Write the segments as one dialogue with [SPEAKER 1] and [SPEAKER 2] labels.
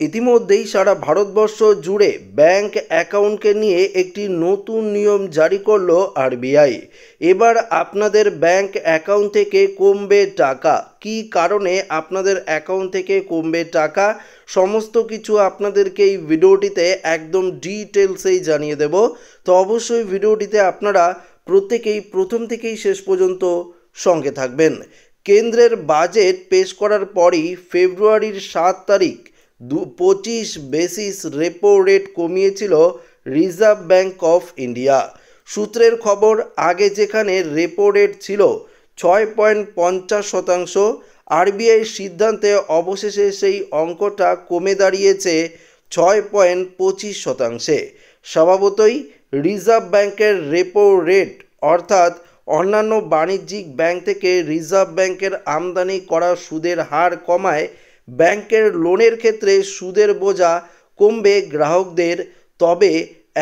[SPEAKER 1] ইতিমধ্যেই সারা ভারতবর্ষ জুড়ে ব্যাংক অ্যাকাউন্টকে নিয়ে একটি নতুন নিয়ম জারি করলো আরবিআই। এবার আপনাদের ব্যাংক অ্যাকাউন্ট থেকে কমবে টাকা, কী কারণে আপনাদের অ্যাকাউন্ট থেকে কমবে টাকা, সমস্ত কিছু আপনাদেরকে এই ভিডিওটিতে একদম ডিটেলসেই জানিয়ে দেব। তো অবশ্যই ভিডিওটিতে আপনারা প্রত্যেকেই প্রথম থেকেই শেষ পর্যন্ত সঙ্গে থাকবেন। কেন্দ্রের বাজেট পেশ করার পরই ফেব্রুয়ারির 7 তারিখ 25 বেসিস রেপো রেট কমিয়েছিল রিজার্ভ ব্যাঙ্ক অফ ইন্ডিয়া। সূত্রের খবর, আগে যেখানে রেপো রেট ছিল 6.50%, আরবিআই সিদ্ধান্তে অবশেষে সেই অঙ্কটা কমে দাঁড়িয়েছে 6.25%। স্বভাবতই রিজার্ভ ব্যাঙ্কের রেপো রেট অর্থাৎ অন্যান্য বাণিজ্যিক ব্যাংক থেকে রিজার্ভ ব্যাঙ্কের আমদানি করা সুদের হার কমায় ব্যাংকের লোনের ক্ষেত্রে সুদের বোঝা কমবে গ্রাহকদের। তবে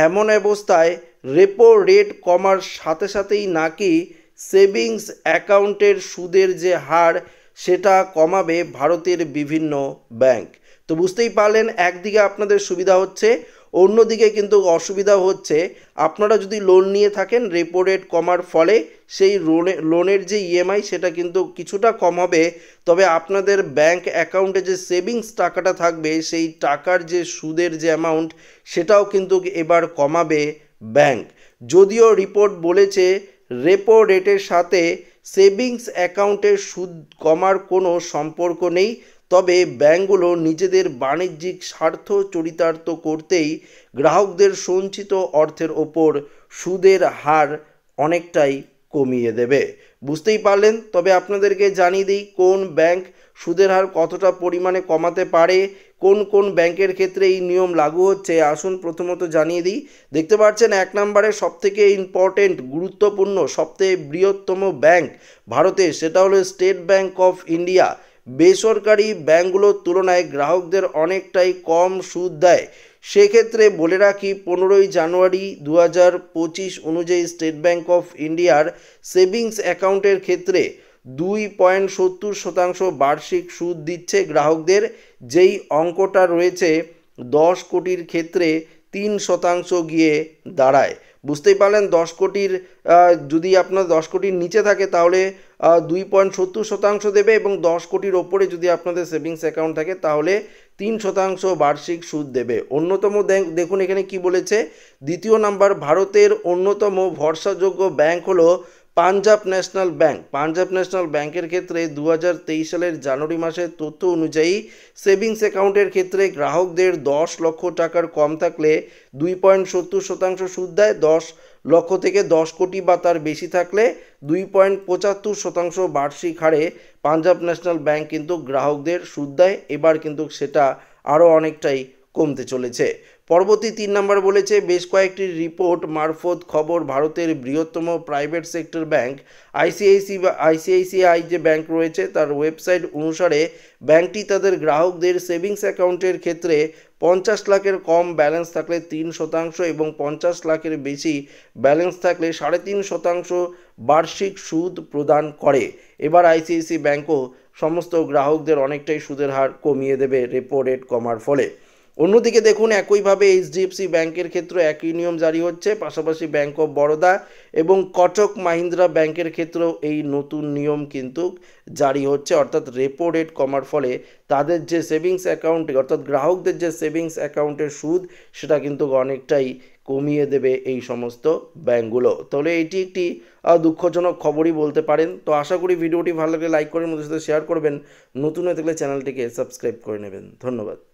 [SPEAKER 1] এমন অবস্থায় রেপো রেট কমার সাথে সাথেই নাকি সেভিংস অ্যাকাউন্টের সুদের যে হার সেটা কমাবে ভারতের বিভিন্ন ব্যাংক। তো বুঝতেই পারলেন, একদিকে আপনাদের সুবিধা হচ্ছে, অন্যদিকে কিন্তু অসুবিধা হচ্ছে। আপনারা যদি লোন নিয়ে থাকেন, রেপো রেট কমার ফলে সেই লোনের যে ইএমআই সেটা কিন্তু কিছুটা কম হবে। তবে আপনাদের ব্যাংক অ্যাকাউন্টে যে সেভিংস টাকাটা থাকবে সেই টাকার যে সুদের যে অ্যামাউন্ট সেটাও কিন্তু এবার কমাবে ব্যাংক। যদিও রিপোর্ট বলেছে রেপো রেটের সাথে সেভিংস অ্যাকাউন্টের সুদ কমার কোনো সম্পর্ক নেই, তবে ব্যাংকগুলো নিজেদের বাণিজ্যিক স্বার্থ চরিতার্থ করতেই গ্রাহকদের সঞ্চিত অর্থের ওপর সুদের হার অনেকটাই কমিয়ে দেবে। বুঝতেই পারলেন। তবে আপনাদেরকে জানিয়ে দিই কোন ব্যাংক সুদের হার কতটা পরিমাণে কমাতে পারে, কোন কোন ব্যাংকের ক্ষেত্রে এই নিয়ম লাগু হচ্ছে। আসুন প্রথমত জানিয়ে দিই। দেখতে পাচ্ছেন 1 নম্বরে সবথেকে ইম্পর্টেন্ট, গুরুত্বপূর্ণ, সবথেকে বৃহত্তম ব্যাংক ভারতের, সেটা হলো স্টেট ব্যাংক অফ ইন্ডিয়া। বেসরকারি ব্যাংকগুলোর তুলনায় গ্রাহকদের অনেকটাই কম সুদ দেয়। সেক্ষেত্রে বলে রাখি, 15 জানুয়ারি 2025 অনুযায়ী স্টেট ব্যাংক অফ ইন্ডিয়ার সেভিংস অ্যাকাউন্টের ক্ষেত্রে 2.70% বার্ষিক সুদ দিচ্ছে গ্রাহকদের। যেই অঙ্কটা রয়েছে 10 কোটির ক্ষেত্রে 3% গিয়ে দাঁড়ায়। বুঝতেই পারলেন, 10 কোটির যদি আপনার 10 কোটির নিচে থাকে তাহলে 2.70% দেবে, এবং 10 কোটির ওপরে যদি আপনাদের সেভিংস অ্যাকাউন্ট থাকে তাহলে 3% বার্ষিক সুদ দেবে। অন্যতম দেখুন এখানে কি বলেছে। দ্বিতীয় নাম্বার, ভারতের অন্যতম ভরসাযোগ্য ব্যাংক হলো Punjab national bank. Punjab national ব্যাংকের ক্ষেত্রে 2023 সালের জানুয়ারি মাসের তথ্য অনুযায়ী সেভিংস অ্যাকাউন্টের ক্ষেত্রে গ্রাহকদের 10 লক্ষ টাকার কম থাকলে 2.70% সুদ দেয়। 10 লক্ষ থেকে 10 কোটি বা তার বেশি থাকলে 2.75% বার্ষিক হারে পাঞ্জাব ন্যাশনাল ব্যাংক কিন্তু গ্রাহকদের সুদ দেয়। এবার কিন্তু সেটা আরও অনেকটাই কমতে চলেছে। পরবর্তী 3 নম্বর বলেছে, বেশ কয়েকটি রিপোর্ট মারফত খবর, ভারতের বৃহত্তম প্রাইভেট সেক্টর ব্যাংক আইসিআইসিআই যে ব্যাংক রয়েছে তার ওয়েবসাইট অনুসারে ব্যাংকটি তাদের গ্রাহকদের সেভিংস অ্যাকাউন্টের ক্ষেত্রে 50 লাখের কম ব্যালেন্স থাকলে 3% এবং 50 লাখের বেশি ব্যালেন্স থাকলে 3.5% বার্ষিক সুদ প্রদান করে। এবার আইসিআইসিআই ব্যাংকও সমস্ত গ্রাহকদের অনেকটাই সুদের হার কমিয়ে দেবে রেপো রেট কমার ফলে। অন্যদিকে দেখুন, একইভাবে এইচডিএফসি ব্যাংকের ক্ষেত্রে একই নিয়ম জারি হচ্ছে। পাশাপাশি ব্যাংক অফ বরোদা এবং কোটক মাহিন্দ্রা ব্যাংকের ক্ষেত্রেও এই নতুন নিয়ম কিন্তু জারি হচ্ছে, অর্থাৎ রেপো রেট কমার ফলে তাদের যে সেভিংস অ্যাকাউন্টে অর্থাৎ গ্রাহকদের যে সেভিংস অ্যাকাউন্টের সুদ সেটা কিন্তু অনেকটাই কমিয়ে দেবে এই সমস্ত ব্যাংকগুলো। তাহলে এটি একটি দুঃখজনক খবরই বলতে পারেন। তো আশা করি ভিডিওটি ভালো লাগলে লাইক করে মধ্যে সাথে শেয়ার করবেন, নতুন হয়ে থাকলে চ্যানেলটিকে সাবস্ক্রাইব করে নেবেন। ধন্যবাদ।